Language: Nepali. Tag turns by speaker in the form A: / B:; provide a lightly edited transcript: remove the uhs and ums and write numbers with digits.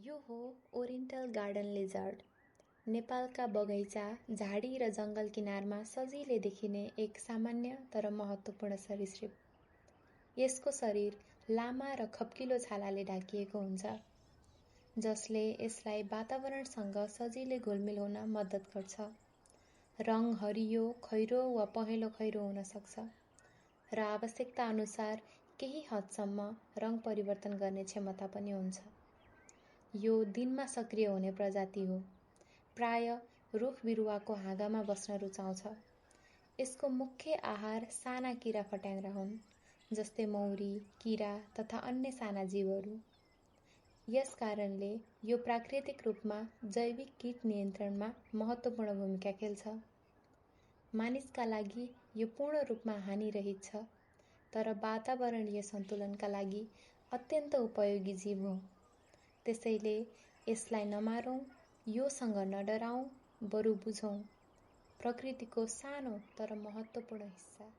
A: यो हो ओरिएन्टल गार्डन लिजर्ड। नेपालका बगैँचा, झाडी र जङ्गल किनारमा सजिलै देखिने एक सामान्य तर महत्त्वपूर्ण सरीसृप। यसको शरीर लामा र खप्किलो छालाले ढाकिएको हुन्छ, जसले यसलाई वातावरणसँग सजिलै घुलमिल हुन मद्दत गर्छ। रङ हरियो, खैरो वा पहेँलो खैरो हुन सक्छ र आवश्यकता अनुसार केही हदसम्म रङ परिवर्तन गर्ने क्षमता पनि हुन्छ। यो दिनमा सक्रिय हुने प्रजाति हो। प्राय रुख बिरुवाको हाँगामा बस्न रुचाउँछ। यसको मुख्य आहार साना किरा फट्याङ्ग्रा हुन्, जस्तै मौरी, किरा तथा अन्य साना जीवहरू। यस कारणले यो प्राकृतिक रूपमा जैविक कीट नियन्त्रणमा महत्त्वपूर्ण भूमिका खेल्छ। मानिसका लागि यो पूर्ण रूपमा हानिरहित छ, तर वातावरणीय सन्तुलनका लागि अत्यन्त उपयोगी जीव हो। त्यसैले यसलाई नमारौँ, योसँग नडराउँ, बरु बुझौँ। प्रकृतिको सानो तर महत्त्वपूर्ण हिस्सा।